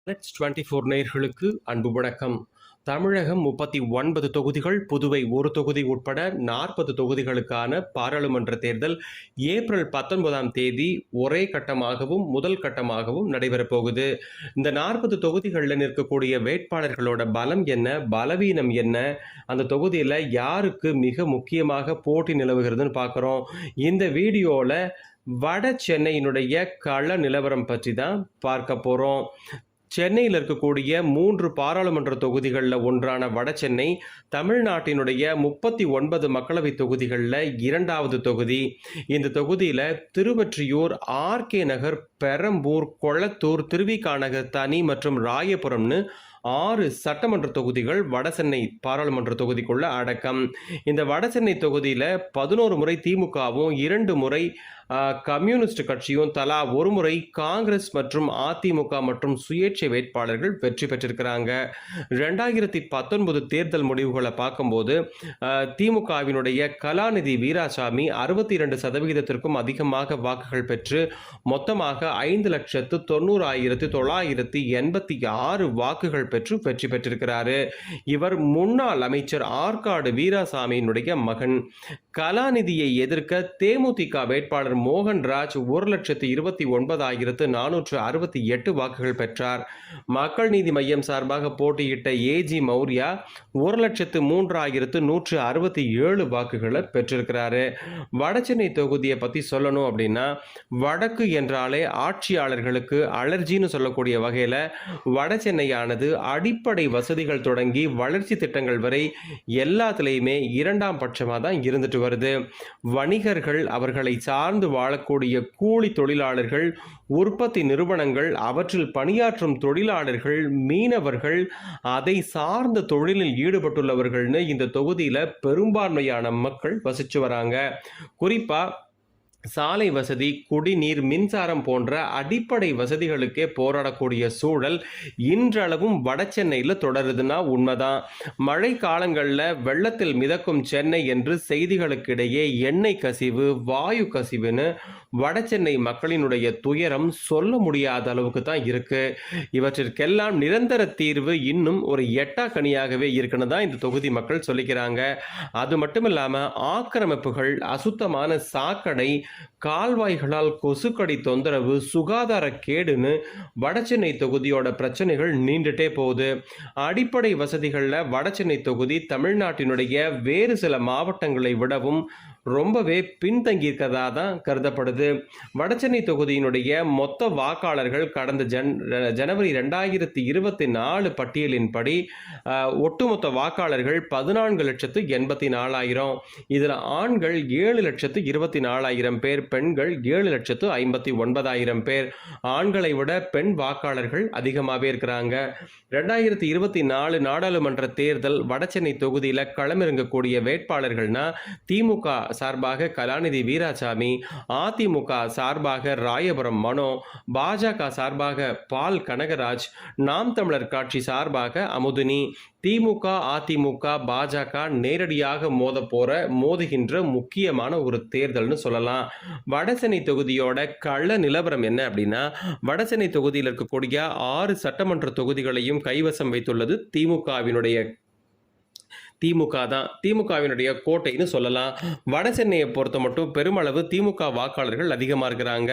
Nets 24 நேயர்களுக்கு அன்பு வணக்கம். தமிழகம் 39 தொகுதிகள், புதுவை ஒரு தொகுதி உட்பட 40 தொகுதிகளுக்கான பாராளுமன்ற தேர்தல் ஏப்ரல் 19ஆம் தேதி ஒரே கட்டமாகவும் முதல் கட்டமாகவும் நடைபெறப் போகுது. இந்த 40 தொகுதிகளில் நிற்கக்கூடிய வேட்பாளர்களோட பலம் என்ன, பலவீனம் என்ன, அந்த தொகுதியில் யாருக்கு மிக முக்கியமாக போட்டி நிலவுகிறதுன்னு பார்க்குறோம். இந்த வீடியோவில் வட சென்னையினுடைய கள நிலவரம் பற்றி தான் பார்க்க போகிறோம். சென்னையில் இருக்கக்கூடிய 3 பாராளுமன்ற தொகுதிகளில் ஒன்றான வடசென்னை தமிழ்நாட்டினுடைய 39 மக்களவை தொகுதிகளில் 2வது தொகுதி. இந்த தொகுதியில் திருவொற்றியூர், ஆர்கே நகர், பெரம்பூர், கொளத்தூர், திருவிக நகர் தனி மற்றும் ராயபுரம்னு 6 சட்டமன்ற தொகுதிகள் வடசென்னை பாராளுமன்ற தொகுதிக்குள்ள அடக்கம். இந்த வடசென்னை தொகுதியில் 11 முறை திமுகவும் 2 முறை கம்யூனிஸ்ட் கட்சியும் தலா ஒரு முறை காங்கிரஸ் மற்றும் அதிமுக மற்றும் சுயேட்சை வேட்பாளர்கள் வெற்றி பெற்றிருக்கிறாங்க. 2019 தேர்தல் முடிவுகளை பார்க்கும்போது திமுகவினுடைய கலாநிதி வீராசாமி 62% அதிகமாக வாக்குகள் பெற்று மொத்தமாக 5,90,986 வாக்குகள் பெற்று வெற்றி பெற்றிருக்கிறாரு. இவர் முன்னாள் அமைச்சர் ஆற்காடு வீராசாமியினுடைய மகன். கலாநிதியை எதிர்க்க தேமுதிக வேட்பாளர் மோகன்ராஜ் 1,29,468 வாக்குகள் பெற்றார். மக்கள் நீதி மையம் சார்பாக போட்டியிட்ட ஏஜி மௌரியா 1,03,167 வாக்குகளை பெற்றிருக்கிறாரு. வடசென்னை தொகுதியை பற்றி சொல்லணும் அப்படின்னா, வடக்கு என்றாலே ஆட்சியாளர்களுக்கு அலர்ஜின்னு சொல்லக்கூடிய வகையில் வடசென்னையானது அடிப்படை வசதிகள் தொடங்கி வளர்ச்சி திட்டங்கள் வரை எல்லாத்துலேயுமே 2ஆம் பட்சமாக தான் இருந்துட்டு வருது. வணிகர்கள், அவர்களை சார்ந்து வாழக்கூடிய கூலி தொழிலாளர்கள், உற்பத்தி நிறுவனங்கள், அவற்றில் பணியாற்றும் தொழிலாளர்கள், மீனவர்கள், அதை சார்ந்த தொழிலில் ஈடுபட்டுள்ளவர்கள்னு இந்த தொகுதியில் பெரும்பான்மையான மக்கள் வசிச்சு வராங்க. குறிப்பா சாலை வசதி, குடிநீர், மின்சாரம் போன்ற அடிப்படை வசதிகளுக்கே போராடக்கூடிய சூழல் இன்றளவும் வடசென்னையில் தொடருதுன்னா உண்மைதான். மழை காலங்களில் வெள்ளத்தில் மிதக்கும் சென்னை என்று செய்திகளுக்கிடையே எண்ணெய் கசிவு, வாயு கசிவுன்னு வடசென்னை மக்களினுடைய துயரம் சொல்ல முடியாத அளவுக்கு தான் இருக்கு. இவற்றிற்கெல்லாம் நிரந்தர தீர்வு இன்னும் ஒரு எட்டாக்கனியாகவே இருக்குன்னு தான் இந்த தொகுதி மக்கள் சொல்லிக்கிறாங்க. அது மட்டும் இல்லாமல் ஆக்கிரமிப்புகள், அசுத்தமான சாக்கடை, கால்வாய்களால் கொசுக்கடி தொந்தரவு, சுகாதார கேடுன்னு வடசென்னை தொகுதியோட பிரச்சனைகள் நீண்டுட்டே போகுது. அடிப்படை வசதிகளில் வடசென்னை தொகுதி தமிழ்நாட்டினுடைய வேறு சில மாவட்டங்களை விடவும் ரொம்பவே பின்தங்கியிருக்கிறதா தான் கருதப்படுது. வடசென்னை தொகுதியினுடைய மொத்த வாக்காளர்கள் கடந்த ஜனவரி 2024 பட்டியலின்படி ஒட்டுமொத்த வாக்காளர்கள் 14,84,000. இதில் ஆண்கள் 7,24,000 பேர், பெண்கள் 7,59,000 பேர். ஆண்களை விட பெண் வாக்காளர்கள் அதிகமாகவே இருக்கிறாங்க. 2024 நாடாளுமன்ற தேர்தல் வடசென்னை தொகுதியில் களமிறங்கக்கூடிய வேட்பாளர்கள்னா திமுக சார்பாக கலாநிதி வீராசாமி, அதிமுக சார்பாக ராயபுரம் மனோ, பாஜக சார்பாக பால் கனகராஜ், நாம் தமிழர் கட்சி சார்பாக அமுதினி. திமுக, அதிமுக, பாஜக நேரடியாக மோதுகின்ற முக்கியமான ஒரு தேர்தல்னு சொல்லலாம். வடசென்னை தொகுதியோட கள நிலவரம் என்ன அப்படின்னா, வடசென்னை தொகுதியில் இருக்கக்கூடிய 6 சட்டமன்ற தொகுதிகளையும் கைவசம் வைத்துள்ளது திமுக தான். திமுகவினுடைய கோட்டைன்னு சொல்லலாம். வடசென்னையை பொறுத்த மட்டும் பெருமளவு திமுக வாக்காளர்கள் அதிகமாக இருக்கிறாங்க.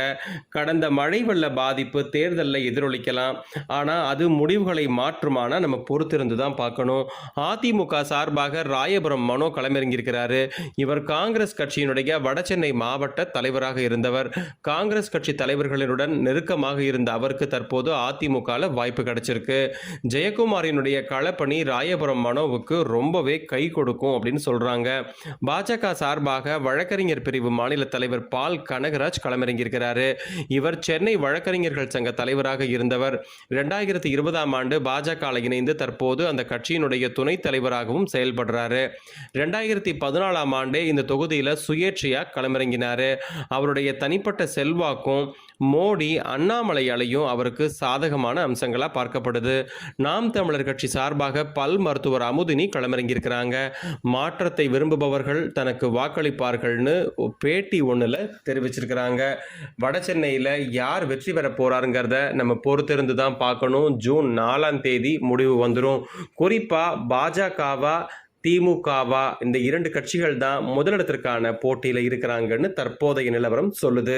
கடந்த மழை வெள்ள பாதிப்பு தேர்தலில் எதிரொலிக்கலாம். ஆனால் அது முடிவுகளை மாற்றுமானா நம்ம பொறுத்திருந்து தான் பார்க்கணும். அதிமுக சார்பாக ராயபுரம் மனோ களமிறங்கியிருக்கிறாரு. இவர் காங்கிரஸ் கட்சியினுடைய வடசென்னை மாவட்ட தலைவராக இருந்தவர். காங்கிரஸ் கட்சி தலைவர்களுடன் நெருக்கமாக இருந்த அவருக்கு தற்போது அதிமுகவில் வாய்ப்பு கிடைச்சிருக்கு. ஜெயக்குமாரினுடைய களப்பணி ராயபுரம் மனோவுக்கு ரொம்பவே கை கொடுக்கும் அப்படின்னு சொல்றாங்க. பாஜக சார்பாக வழக்கறிஞர் பிரிவு மாநில தலைவர் பால் கனகராஜ் களமிறங்கியிருக்கிறாரு. இவர் சென்னை வழக்கறிஞர்கள் சங்க தலைவராக இருந்தவர். 2020ஆம் ஆண்டு பாஜக இணைந்து தற்போது அந்த கட்சியினுடைய துணைத் தலைவராகவும் செயல்படுறாரு. 2014ஆம் ஆண்டே இந்த தொகுதியில் சுயேட்சையா களமிறங்கினாரு. அவருடைய தனிப்பட்ட செல்வாக்கும் மோடி அண்ணாமலையாலையும் அவருக்கு சாதகமான அம்சங்களா பார்க்கப்படுது. நாம் தமிழர் கட்சி சார்பாக பல் மருத்துவர் அமுதினி களமிறங்கியிருக்கிறாங்க. மாற்றத்தை விரும்புபவர்கள் தனக்கு வாக்களிப்பார்கள்னு பேட்டி ஒண்ணுல தெரிவிச்சிருக்கிறாங்க. வட சென்னையில யார் வெற்றி பெற போறாருங்கிறத நம்ம பொறுத்திருந்து தான் பார்க்கணும். ஜூன் 4ஆம் தேதி முடிவு வந்துடும். குறிப்பா பாஜகவா திமுகவா இந்த 2 கட்சிகள் தான் முதலிடத்திற்கான போட்டியில இருக்கிறாங்கன்னு தற்போதைய நிலவரம் சொல்லுது.